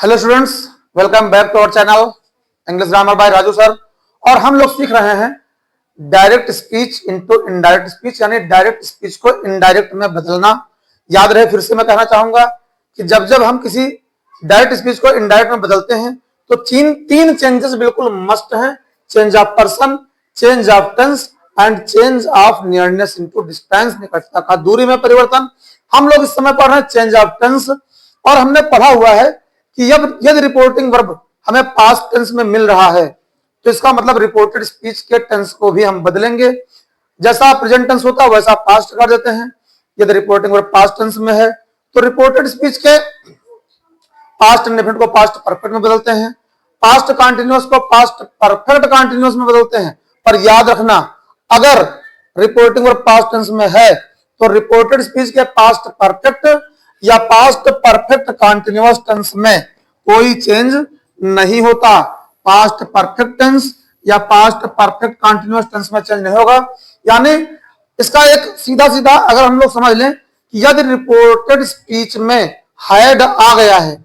Hello students, welcome back to our channel English grammar by Raju sir. और हम लोग सीख रहे हैं direct speech into indirect speech, यानी डायरेक्ट स्पीच को इनडायरेक्ट में बदलना। याद रहे, फिर से मैं कहना चाहूंगा कि जब जब हम किसी डायरेक्ट स्पीच को इनडायरेक्ट में बदलते हैं तो तीन चेंजेस बिल्कुल मस्ट हैं: change of person, change of tense and change of nearness into distance, निकटता का दूरी में परिवर्तन। हम लोग इस समय पढ़ रहे हैं चेंज ऑफ टेंस, और हमने पढ़ा हुआ है कि यदि रिपोर्टिंग वर्ब हमें पास्ट टेंस में मिल रहा है तो इसका मतलब रिपोर्टेड स्पीच के टेंस को भी हम बदलेंगे। जैसा प्रेजेंट टेंस होता है वैसा पास्ट कर देते हैं। यदि रिपोर्टिंग वर्ब पास्ट टेंस में है तो रिपोर्टेड स्पीच के पास्ट इंडेफिनिट को पास्ट परफेक्ट में बदलते हैं, पास्ट कंटिन्यूअस को पास्ट परफेक्ट कंटिन्यूअस में बदलते हैं। पर याद रखना, अगर रिपोर्टिंग वर्ब पास्ट टेंस में है तो रिपोर्टेड स्पीच के पास्ट परफेक्ट या पास्ट परफेक्ट कंटिन्यूअस टेंस में कोई चेंज नहीं होता। पास्ट परफेक्ट टेंस या पास्ट परफेक्ट कंटिन्यूअस टेंस में चेंज नहीं होगा। यानी इसका एक सीधा सीधा अगर हम लोग समझ लें कि यदि रिपोर्टेड स्पीच में हैड आ गया है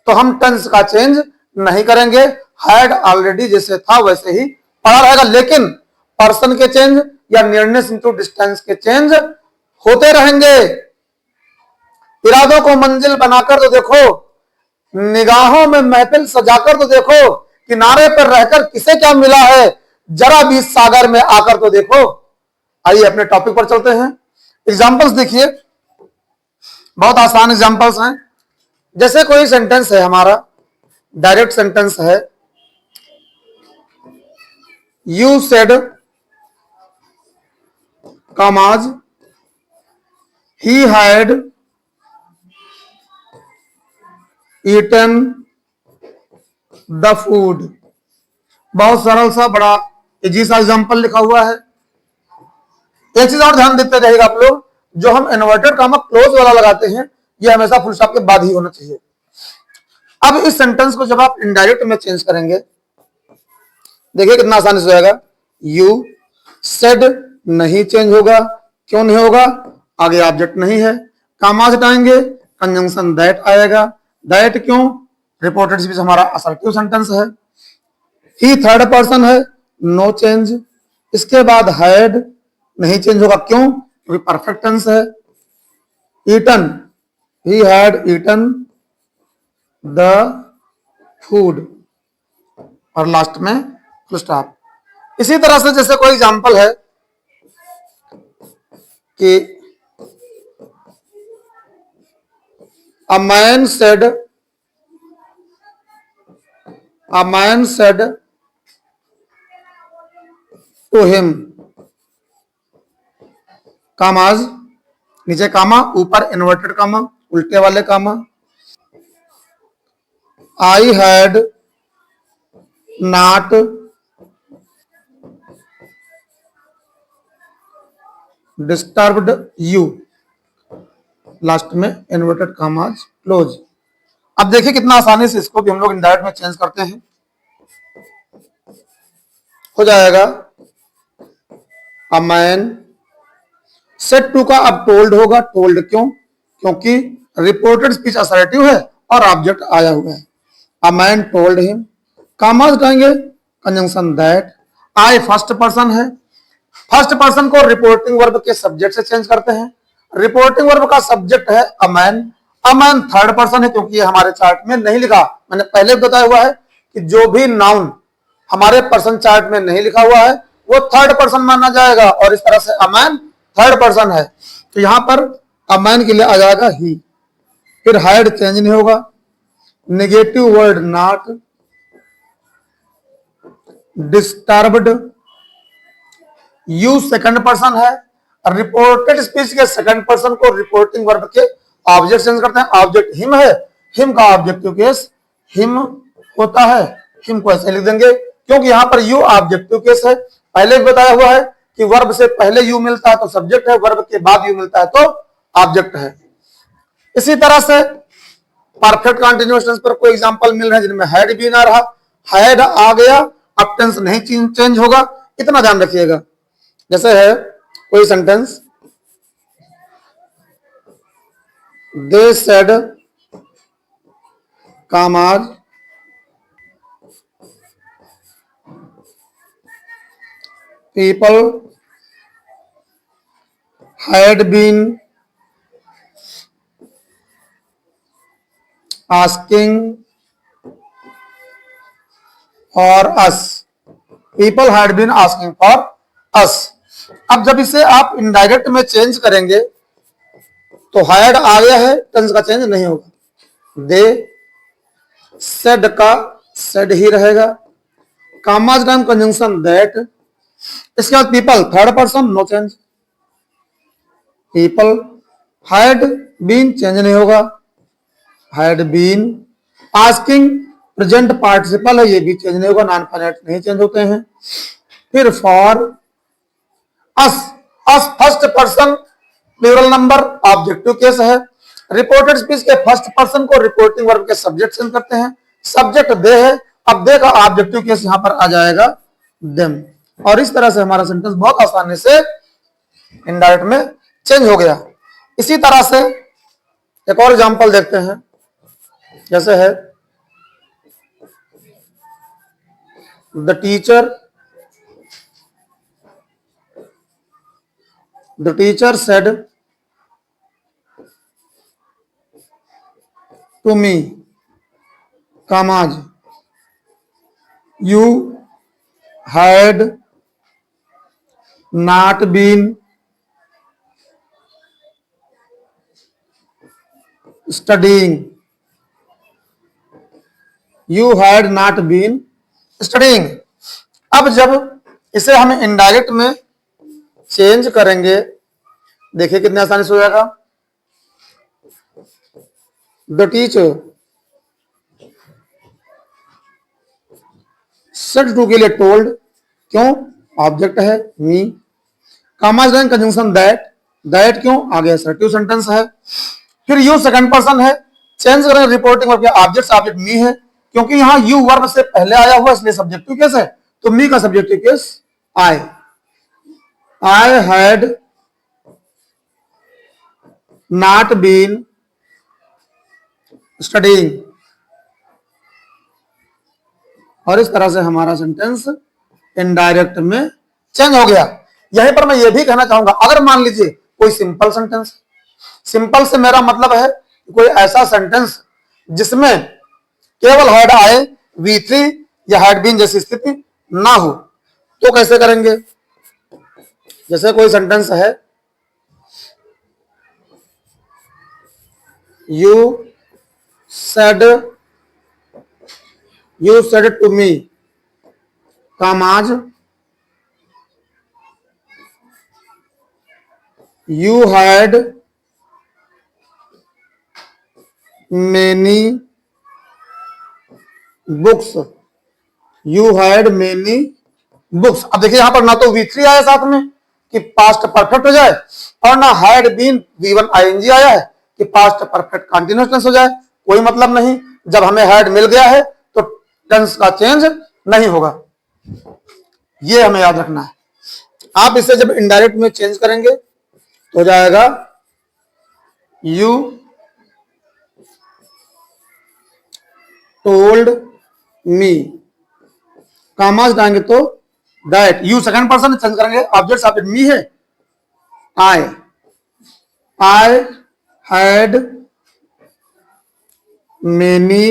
तो हम टेंस का चेंज नहीं करेंगे, हैड ऑलरेडी जैसे था वैसे ही पड़ा रहेगा। लेकिन पर्सन के चेंज या नियरनेस इनटू डिस्टेंस के चेंज होते रहेंगे। इरादों को मंजिल बनाकर तो देखो, निगाहों में महफिल सजाकर तो देखो, किनारे पर रहकर किसे क्या मिला है, जरा भी सागर में आकर तो देखो। आइए अपने टॉपिक पर चलते हैं। एग्जांपल्स देखिए, बहुत आसान एग्जांपल्स हैं। जैसे कोई सेंटेंस है, हमारा डायरेक्ट सेंटेंस है, you said commas he had eaten the food. बहुत सरल सा, बड़ा इजी सा एग्जांपल लिखा हुआ है। एक चीज और ध्यान देते रहेगा आप लोग, जो हम इन्वर्टेड कॉमा क्लोज वाला लगाते हैं ये हमेशा फुल स्टॉप के बाद ही होना चाहिए। अब इस सेंटेंस को जब आप इनडायरेक्ट में चेंज करेंगे, देखिए कितना आसानी से हो जाएगा। यू सेड नहीं चेंज होगा। क्यों नहीं होगा? आगे ऑब्जेक्ट नहीं है। कॉमा हटाएंगे, कंजंक्शन दैट आएगा। दैट क्यों? रिपोर्टेड स्पीच हमारा असर्टिव सेंटेंस है। ही थर्ड पर्सन है, नो चेंज। इसके बाद हैड नहीं चेंज होगा। क्यों? क्योंकि परफेक्ट टेंस है। Eaten, he had eaten the food, और लास्ट में फुल स्टॉप। इसी तरह से जैसे कोई एग्जांपल है कि a man said to him, commas, नीचे कामा, ऊपर इन्वर्टेड कामा, उल्टे वाले comma. I had not disturbed you, last में इन्वर्टेड कामाज क्लोज। अब देखिए कितना आसानी से इसको भी हम लोग इनडायरेक्ट में चेंज करते हैं। हो जाएगा अ मैन सेड टू का अब टोल्ड होगा। टोल्ड क्यों? क्योंकि रिपोर्टेड स्पीच असर्टिव है और ऑब्जेक्ट आया हुआ है। अ मैन टोल्ड हिम, कामा हटाएंगे, conjunction that. I first person है। फर्स्ट पर्सन को रिपोर्टिंग वर्ब के सब्जेक्ट से चेंज करते हैं। रिपोर्टिंग वर्ब का सब्जेक्ट है a man. A man third person है क्योंकि ये हमारे चार्ट में नहीं लिखा। मैंने पहले बताया हुआ है कि जो भी नाउन हमारे पर्सन चार्ट में नहीं लिखा हुआ है वो थर्ड पर्सन माना जाएगा, और इस तरह से अ मैन थर्ड पर्सन है। तो यहां पर अ मैन के लिए आ जाएगा ही। फिर हैड चेंज नहीं होगा। Negative word not disturbed. You second person है। रिपोर्टेड स्पीच के सेकंड पर्सन को रिपोर्टिंग वर्ब के ऑब्जेक्ट चेंज करते हैं। ऑब्जेक्ट हिम है, हिम का ऑब्जेक्टिव केस हिम होता है। हिम को ऐसे लिख देंगे क्योंकि यहां पर यू ऑब्जेक्टिव केस है। पहले भी बताया हुआ है कि वर्ब से पहले यू मिलता है तो सब्जेक्ट है, वर्ब के बाद यू मिलता है तो ऑब्जेक्ट है। इसी तरह से परफेक्ट कंटीन्यूअस टेंस पर कोई एग्जांपल मिल रहे हैं जिनमें हैड भी ना रहा, हैड आ गया, अब टेंस नहीं चेंज होगा, इतना ध्यान रखिएगा। जैसे है कोई sentence, they said commas people had been asking for us. People had been asking for us. अब जब इसे आप इनडायरेक्ट में चेंज करेंगे तो had आ गया है, टेंस का चेंज नहीं होगा। दे said का said ही रहेगा। Commas time conjunction that. इसके बाद people third person no change. People had been change नहीं होगा, had been. Asking present participle है, ये भी चेंज नहीं होगा, नॉन फाइनाइट नहीं चेंज होते हैं। फिर for us, us first person plural number objective case है। रिपोर्टेड स्पीच के फर्स्ट पर्सन को रिपोर्टिंग वर्ब के सब्जेक्ट सेंड करते हैं। सब्जेक्ट दे है, अब दे का ऑब्जेक्टिव केस यहां पर आ जाएगा देम। और इस तरह से हमारा सेंटेंस बहुत आसानी से इनडायरेक्ट में चेंज हो गया। इसी तरह से एक और एग्जांपल देखते हैं, जैसे है the teacher said to me commas you had not been studying. You had not been studying. अब जब इसे हम इनडायरेक्ट में चेंज करेंगे, देखिए कितने आसानी से हो जाएगा। द टीचर सेड टू के लिए टोल्ड, क्यों? ऑब्जेक्ट है मी। कामाज कंजंक्शन दैट, दैट क्यों? आगे असर्टिव सेंटेंस है। फिर यू सेकंड पर्सन है, चेंज करें रिपोर्टिंग वर्ब, ऑब्जेक्ट ऑब्जेक्ट मी है, क्योंकि यहां यू वर्ब से पहले आया हुआ इसलिए सब्जेक्टिव केस है, तो मी का subjective case I. I had not been studying. और इस तरह से हमारा सेंटेंस इनडायरेक्ट में चेंज हो गया। यहीं पर मैं ये भी कहना चाहूंगा, अगर मान लीजिए कोई सिंपल सेंटेंस, सिंपल से मेरा मतलब है कोई ऐसा सेंटेंस जिसमें केवल हैड आए, V3 या हैड बीन जैसी स्थिति ना हो, तो कैसे करेंगे? जैसे कोई सेंटेंस है, you said to me commas you had many books. You had many books. अब देखिए यहां पर ना तो V3 आया साथ में कि पास्ट परफेक्ट हो जाए, और ना हैड बीन V1 ING आया है कि पास्ट परफेक्ट कंटिन्यूअस टेंस हो जाए। कोई मतलब नहीं, जब हमें हैड मिल गया है तो टेंस का चेंज नहीं होगा, ये हमें याद रखना है। आप इसे जब इनडायरेक्ट में चेंज करेंगे तो हो जाएगा यू टोल्ड मी। कामाज डालेंगे तो that, you second person change करेंगे, ऑब्जेक्ट ऑब्जेक्ट मी है, आई हैड मेनी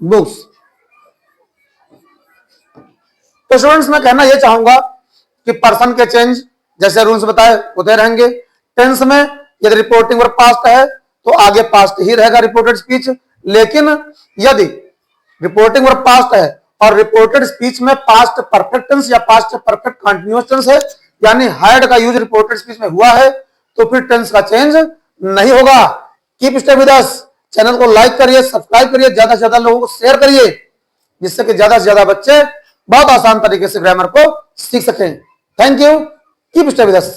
बुक्स। तो स्टूडेंट्स मैं कहना यह चाहूंगा कि पर्सन के चेंज जैसे रूल्स बताए होते रहेंगे। टेंस में यदि रिपोर्टिंग वर्ब पास्ट है तो आगे पास्ट ही रहेगा रिपोर्टेड स्पीच, लेकिन यदि रिपोर्टिंग वर्ब पास्ट है और रिपोर्टेड स्पीच में पास्ट परफेक्ट टेंस या पास्ट परफेक्ट कंटीन्यूअस टेंस है, यानी हैड का यूज रिपोर्टेड स्पीच में हुआ है, तो फिर टेंस का चेंज नहीं होगा। Keep stay with us. Channel को लाइक करिए, सब्सक्राइब करिए, ज्यादा से ज्यादा लोगों को शेयर करिए, जिससे कि ज्यादा से ज्यादा बच्चे बहुत आसान तरीके से ग्रामर को सीख सकें। Thank you. Keep stay with us.